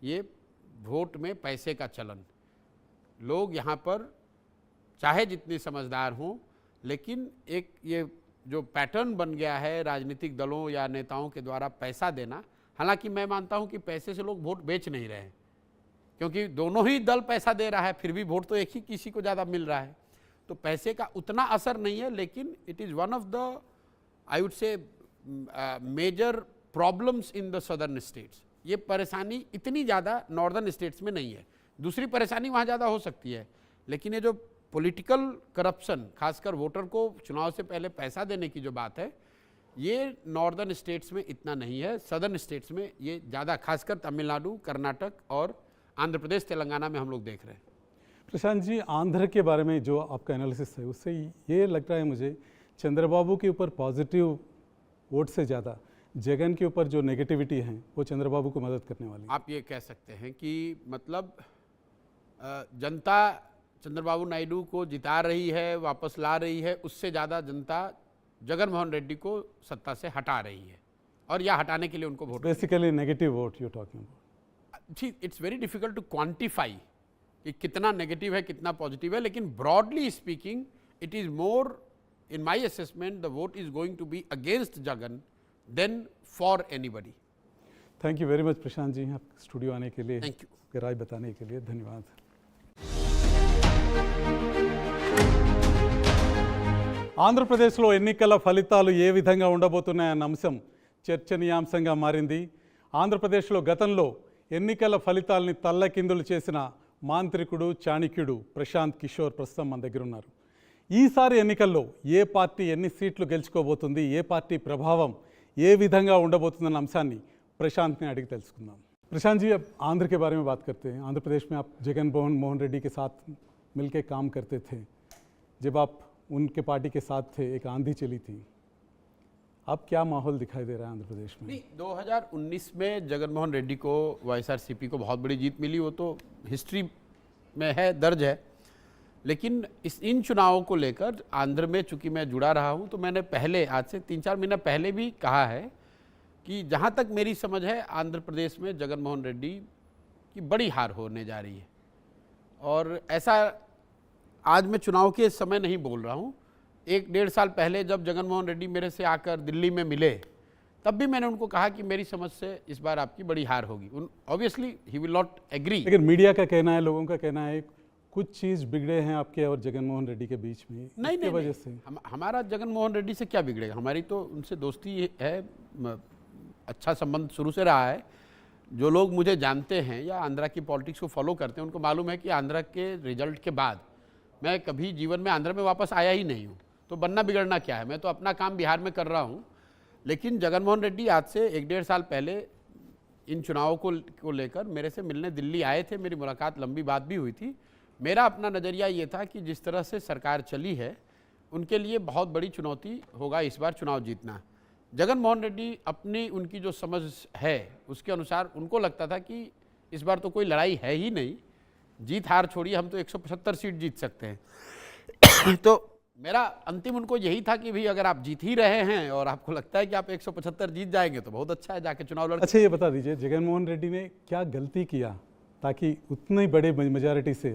ये वोट में पैसे का चलन। लोग यहाँ पर चाहे जितने समझदार हों, लेकिन एक ये जो पैटर्न बन गया है राजनीतिक दलों या नेताओं के द्वारा पैसा देना, हालांकि मैं मानता हूं कि पैसे से लोग वोट बेच नहीं रहे हैं, क्योंकि दोनों ही दल पैसा दे रहा है, फिर भी वोट तो एक ही किसी को ज़्यादा मिल रहा है, तो पैसे का उतना असर नहीं है। लेकिन it is one of the I would say major problems in the southern states. ये परेशानी इतनी ज़्यादा नॉर्दर्न स्टेट्स में नहीं है, दूसरी परेशानी वहाँ ज़्यादा हो सकती है, लेकिन ये जो पॉलिटिकल करप्शन, खासकर वोटर को चुनाव से पहले पैसा देने की जो बात है, ये नॉर्दर्न स्टेट्स में इतना नहीं है, सदर्न स्टेट्स में ये ज़्यादा, खासकर तमिलनाडु, कर्नाटक और आंध्र प्रदेश, तेलंगाना में हम लोग देख रहे हैं। प्रशांत जी, आंध्र के बारे में जो आपका एनालिसिस है उससे ये लगता है मुझे चंद्रबाबू के ऊपर पॉजिटिव वोट से ज़्यादा जगन के ऊपर जो नेगेटिविटी है वो चंद्रबाबू को मदद करने वाली। आप ये कह सकते हैं कि मतलब जनता चंद्रबाबू नायडू को जिता रही है, वापस ला रही है, उससे ज़्यादा जनता जगन मोहन रेड्डी को सत्ता से हटा रही है, और या हटाने के लिए उनको vote, basically negative vote you talking about. ठीक, it's very difficult to quantify कि कितना नेगेटिव है कितना पॉजिटिव है, लेकिन broadly speaking it is more, in my assessment the vote is going to be against Jagan than for anybody. Thank you very much Prashant ji, आप studio आने के लिए, थैंक यू, राय बताने के लिए धन्यवाद। ఆంధ్రప్రదేశ్లో ఎన్నికల ఫలితాలు ఏ విధంగా ఉండబోతున్నాయన్న అంశం చర్చనీయాంశంగా మారింది. ఆంధ్రప్రదేశ్లో గతంలో ఎన్నికల ఫలితాలని తల్లకిందులు చేసిన మాంత్రికుడు, చాణక్యుడు ప్రశాంత్ కిషోర్ ప్రస్తుతం మన దగ్గర ఉన్నారు. ఈసారి ఎన్నికల్లో ఏ పార్టీ ఎన్ని సీట్లు గెలుచుకోబోతుంది, ఏ పార్టీ ప్రభావం ఏ విధంగా ఉండబోతుందన్న అంశాన్ని ప్రశాంత్ని అడిగి తెలుసుకుందాం. प्रशांत जी, अब आंध्र के बारे में बात करते हैं. आंध्र प्रदेश में आप जगन मोहन रेड्डी के साथ मिलकर काम करते थे. जब आप उनके पार्टी के साथ थे, एक आंधी चली थी, अब क्या माहौल दिखाई दे रहा है आंध्र प्रदेश में? नहीं, 2019 में जगन मोहन रेड्डी को वाईएसआरसीपी को बहुत बड़ी जीत मिली, वो तो हिस्ट्री में है, दर्ज है। लेकिन इन चुनावों को लेकर आंध्र में चूँकि मैं जुड़ा रहा हूँ, तो मैंने पहले, आज से 3-4 महीना पहले भी कहा है कि जहाँ तक मेरी समझ है आंध्र प्रदेश में जगन मोहन रेड्डी की बड़ी हार होने जा रही है। और ऐसा आज मैं चुनाव के समय नहीं बोल रहा हूँ, 1-1.5 साल पहले जब जगन मोहन रेड्डी मेरे से आकर दिल्ली में मिले, तब भी मैंने उनको कहा कि मेरी समझ से इस बार आपकी बड़ी हार होगी। Obviously he will not agree, लेकिन मीडिया का कहना है, लोगों का कहना है कुछ चीज़ बिगड़े हैं आपके और जगन मोहन रेड्डी के बीच में, नहीं, वजह से हमारा जगन मोहन रेड्डी से क्या बिगड़ेगा? हमारी तो उनसे दोस्ती है, अच्छा संबंध शुरू से रहा है। जो लोग मुझे जानते हैं या आंध्रा की पॉलिटिक्स को फॉलो करते हैं, उनको मालूम है कि आंध्रा के रिजल्ट के बाद मैं कभी जीवन में आंध्रा में वापस आया ही नहीं हूँ, तो बनना बिगड़ना क्या है, मैं तो अपना काम बिहार में कर रहा हूँ। लेकिन जगन मोहन रेड्डी आज से 1-1.5 साल पहले इन चुनावों को लेकर मेरे से मिलने दिल्ली आए थे, मेरी मुलाकात, लंबी बात भी हुई थी। मेरा अपना नज़रिया ये था कि जिस तरह से सरकार चली है, उनके लिए बहुत बड़ी चुनौती होगा इस बार चुनाव जीतना। जगन मोहन रेड्डी अपनी उनकी जो समझ है उसके अनुसार उनको लगता था कि इस बार तो कोई लड़ाई है ही नहीं, जीत हार छोड़िए, हम तो 175 सीट जीत सकते हैं। तो मेरा अंतिम उनको यही था कि भाई अगर आप जीत ही रहे हैं और आपको लगता है कि आप 175 जीत जाएंगे तो बहुत अच्छा है, जाके चुनाव लड़। अच्छा, ये बता दीजिए जगन मोहन रेड्डी ने क्या गलती किया ताकि उतनी बड़े मेजॉरिटी से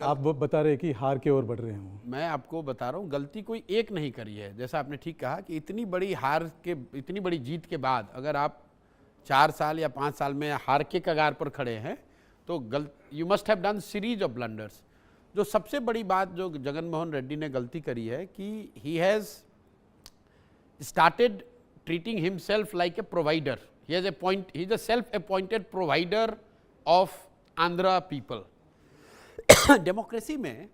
आप बता रहे कि हार के ओर बढ़ रहे हैं? मैं आपको बता रहा हूँ, गलती कोई एक नहीं करी है। जैसा आपने ठीक कहा कि इतनी बड़ी हार के, इतनी बड़ी जीत के बाद अगर आप 4 साल या 5 साल में हार के कगार पर खड़े हैं तो you must have done series of blunders. जो सबसे बड़ी बात जो जगन मोहन रेड्डी ने गलती करी है कि he has started treating himself like a provider. He is a self appointed provider of Andhra people. Democracy में